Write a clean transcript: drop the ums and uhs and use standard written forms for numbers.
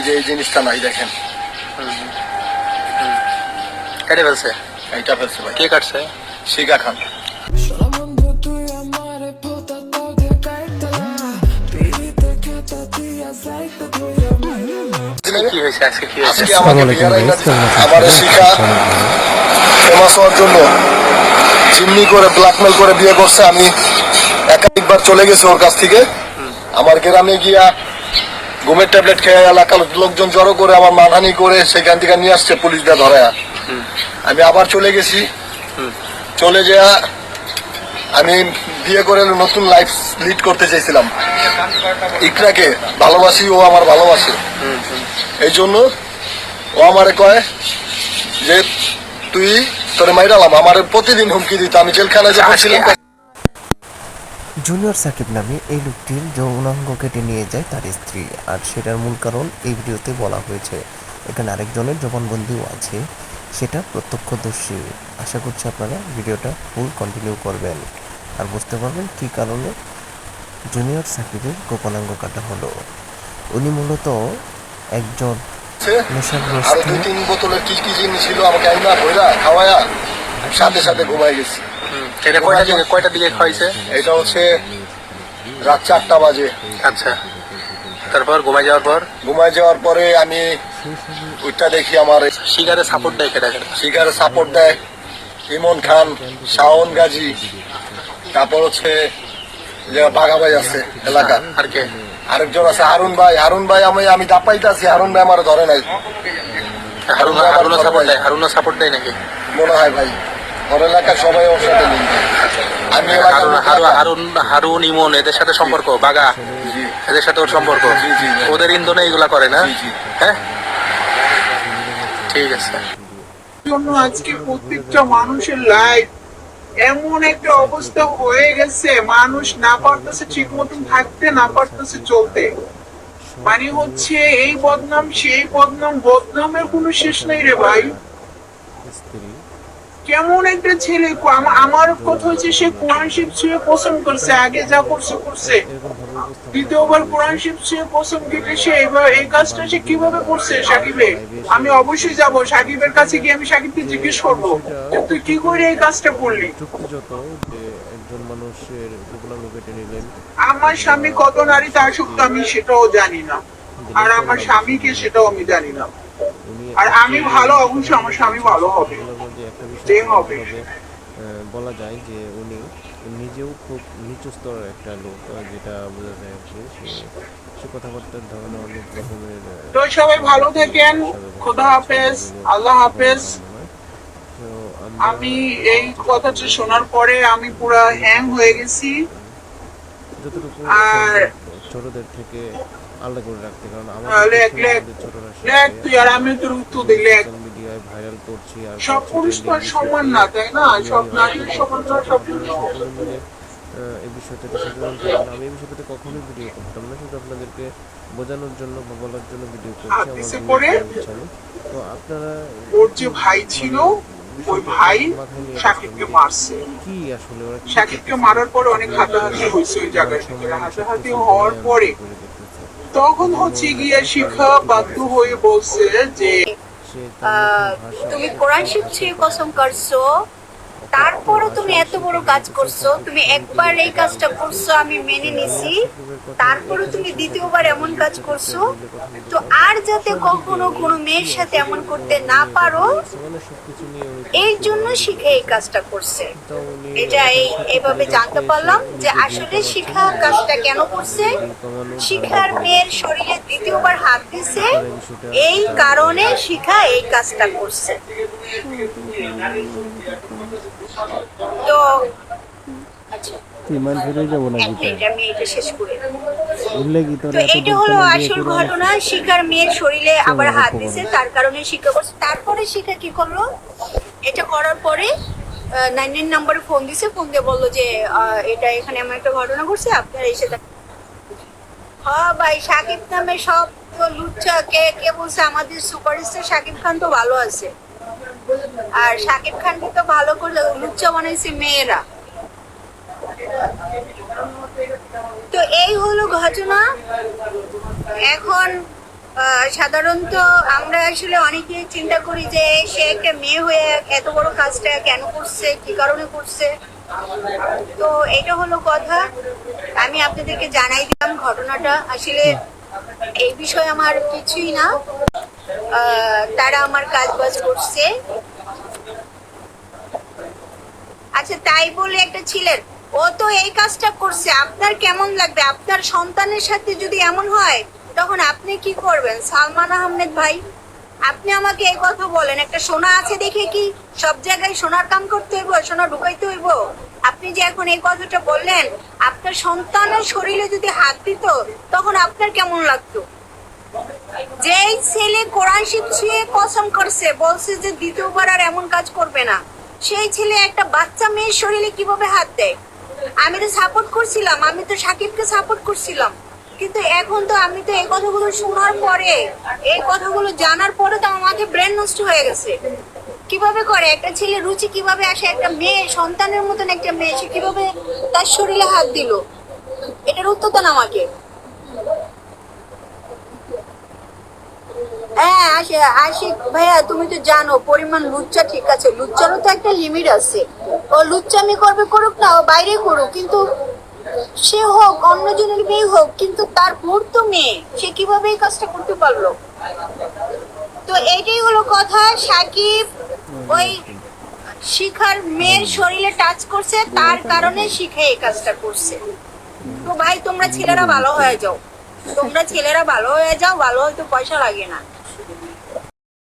যে এই জিনিসটা নাই দেখেন। কেটে ফেলছে? এইটা ফেলছে ভাই। কে কাটছে? শিখা খান। কি হয়েছে আজকে? কি হয়েছে? আজকে আমাকে আমাদের শিখা ফেমাস হওয়ার জন্য চিমনি করে ব্ল্যাকমেল করে বিয়ে করছে। আমি একাধিকবার চলে গেছি ওর কাছ থেকে। আমার গ্রামে গিয়া ঘুমের ট্যাবলেট খেয়ে এলাকার লোকজন জড়ো করে আমার মানহানি করে সেখান থেকে নিয়ে আসছে পুলিশ দিয়ে ধরে। আমি আবার চলে গেছি। চলে যাওয়া আমি বিয়ে করে নতুন লাইফ লিড করতে চাইছিলাম। ইকরাকে ভালোবাসি, ও আমার ভালোবাসে। এই জন্য ও আমারে কয় যে তুই তোরে মাইরালাম। আমার প্রতিদিন হুমকি দিত। আমি জেলখানায় যাচ্ছিলাম। জুনিয়র সাকিব নামে এই লোকটির যৌনাঙ্গ কেটে নিয়ে যায় তার স্ত্রী, আর সেটার মূল কারণ এই ভিডিওতে বলা হয়েছে। এখানে আরেকজনের জবানবন্দিও আছে, সেটা প্রত্যক্ষদর্শী। আশা করছি আপনারা ভিডিওটা ফুল কন্টিনিউ করবেন আর বুঝতে পারবেন কী কারণে জুনিয়র সাকিবের গোপনাঙ্গ কাটা হলো। উনি মূলত একজন নেশাগ্রস্ত। আরো 2-3 বোতলের কি কি জিনিস ছিল আমাকে আইনা ভইরা খাওয়ায়া সাথে সাথে ঘুমাই গেছি। এটা কয়টা দিকে খাইছে? এটা হচ্ছে রাত 4টা বাজে। আচ্ছা, তারপর ঘুমাই যাওয়ার পরে আমি ওইটা দেখি আমার শিকারে সাপোর্ট দেয়। শিকারে সাপোর্ট দেয় ইমন খান, শাওন গাজী, তারপর হচ্ছে যে বাঘা ভাই আছে এলাকা। আর কে? আরেকজন আছে হারুন ভাই। আমি দাপাইতে আছি, হারুন ভাই আমার ধরে নাই। হারুনও সাপোর্ট দেয় নাকি? মনে হয় ভাই ওর এলাকার সবাই ওর সাথে লিঙ্ক। আমি হারুন ইমন এদের সাথে সম্পর্ক, বাগা এদের সাথে ওর সম্পর্ক। ওদের ইন্ধনে এগুলা করে না? হ্যাঁ, ঠিক আছে। জন্য আজকে প্রত্যেকটা মানুষের লাইফ এমন একটা অবস্থা হয়ে গেছে, মানুষ না পারতেছে ঠিক মতন থাকতে, না পারতেছে চলতে। মানে হচ্ছে এই বদনাম সেই বদনাম, বদনামের কোনো শেষ নেই রে ভাই। কেমন একটা ছেলে, আমার কথা হচ্ছে সে কোরআন শিব ছুঁয়ে পছন্দ করছে, আগে যা করছে দ্বিতীয়বার কোরআন শিব ছুঁয়ে পছন্দ কেটে সে এবার এই কাজটা সে কিভাবে করছে সাকিবে। আমি অবশ্যই যাব সাকিবের কাছে গিয়ে আমি সাকিবকে জিজ্ঞেস করবো তুই কি করে এই কাজটা করলি। আমার স্বামী কত নারীতে আসক্ত আমি সেটাও জানি না, আর আমার স্বামীকে সেটাও আমি জানি না। আর আমি ভালো, অবশ্যই আমার স্বামী ভালো হবে, যে হবে। বলা যায় যে উনি নিজেও খুব নিচু স্তরের একটা লোক, যেটা বোঝা যায় আর কি। সে কথাবার্তার ধরনে অনেক রকমের। তো সবাই ভালো থাকেন, খোদা হাফেজ, আল্লাহ হাফেজ। আমি এই কথাটা শোনার পরে আমি পুরো হ্যাং হয়ে গেছি। যতটুকু আর ছোটদের থেকে আলাদা করে রাখতে, কারণ মিডিয়ায় ভাইরাল করছি আর সব পুরুষ তো সমান না, তাই না? সব নারী সমান না, সব এই বিষয়টাতে সাধারণত আমি এই বিষয়টাতে কখনোই ভিডিও করতাম না, শুধু আপনাদেরকে বোঝানোর জন্য বা বলার জন্য ভিডিও করছি। তো আপনারা ওর যে ভাই ছিল, ওই ভাই শাকিবকে মারছে। কি আসলে শাকিবকে মারার পরে অনেক হাতাহাতি হয়েছে ওই জায়গায়। হাতাহাতি হওয়ার পরে তখন হচ্ছে গিয়ে শিখা বাধ্য হয়ে বলছে যে তুমি কোরআন শিখছি কসম করছো, তারপরও তুমি এত বড় কাজ করছো। তুমি একবার এই কাজটা করছো আমি মেনে নিছি, তারপরও তুমি দ্বিতীয়বার এমন কাজ করছো। তো আর যাতে কখনো কোনো মেয়ের সাথে এমন করতে না পারো, এই জন্য শিখে এই কাজটা করছে। এটা এইভাবে জানতে পারলাম যে আসলে শিখা কাজটা কেন করছে। শিখার মেয়ের শরীরে দ্বিতীয়বার হাত দিছে, এই কারণে শিখা এই কাজটা করছে। তো এটা হলো আসল ঘটনা। শিখার মেয়ের শরীরে আবার হাত দিছে, তার কারণে শিখা করছে। তারপরে শিখা কি করলো, এটা করার পরে 99 নম্বরে ফোন দিছে। ফোন দিয়ে বললো যে এটা এখানে আমার একটা ঘটনা ঘটছে, আপনারা এসে হ্যাঁ ভাই, শাকিব নামে সব তো লুচ্চা। কে বলছে আমাদের সুপারস্টার শাকিব খান তো ভালো আছে, আর শাকিব খানকে তো ভালো করে লুচ্চা বানাইছে মেয়েরা। তো এই হলো ঘটনা। এখন সাধারণত আমরা আসলে অনেকে চিন্তা করি যে সে একটা মেয়ে হয়ে এত বড় কাজটা কেন করছে, কি কারণে করছে। তো এটা হলো কথা, আমি আপনাদেরকে জানাই দিলাম ঘটনাটা। আসলে এই বিষয়ে আমার কিছুই না, তারা আমার কাজ বাজ করছে। আচ্ছা, তাই বলে একটা ছিলেন, ও তো এই কাজটা করছে, আপনার কেমন লাগবে? আপনার সন্তানের সাথে যদি এমন হয় তখন আপনি কি করবেন? সালমান আহমেদ ভাই, আপনি আমাকে এই কথা বলেন, একটা সোনা আছে দেখে কি সব জায়গায় সোনার কাম করতে হইব, সোনা ঢুকাইতে হইব? আপনি যে এখন এই কথাটা বললেন, আপনার সন্তানের শরীরে যদি হাত দিত তখন আপনার কেমন লাগতো? যেই ছেলে কোরআন শরীফ ছুঁয়ে কসম করছে, বলছে যে দ্বিতীয়বার আর এমন কাজ করবে না, সেই ছেলে একটা বাচ্চা মেয়ের শরীরে কিভাবে হাত দেয়? আমি তো সাপোর্ট করছিলাম, আমি তো সাকিবকে সাপোর্ট করছিলাম, কিন্তু এখন তো আমি তো এই কথাগুলো শোনার পরে, এই কথাগুলো জানার পরে তো আমার মাথায় ব্রেন নষ্ট হয়ে গেছে। কিভাবে করে একটা ছেলে রুচি, কিভাবে আসে একটা মেয়ে, সন্তানের মতন একটা মেয়ে, সে কিভাবে তার শরীরে হাত দিল? এটার উত্তর দেন আমাকে। হ্যাঁ, আশিক ভাইয়া, তুমি তো জানো পরিমাণ লুচ্চা, ঠিক আছে, লুচ্চারও তো একটা লিমিট আছে। ও লুচ্চামি করবে, করুক না, ও বাইরে করুক, কিন্তু সে হোক অন্যজনের মেয়ে হোক, কিন্তু তার বোর তো মেয়ে, সে কিভাবে এই কাজটা করতে পারলো? তো এইটাই হলো কথা। সাকিব ওই শিখার মেয়ের শরীরে টাচ করছে, তার কারণে শিখে এই কাজটা করছে। তো ভাই, তোমরা ছেলেরা ভালো হয়ে যাও, তোমরা ছেলেরা ভালো হয়ে যাও, ভালো হয়তো পয়সা লাগে না।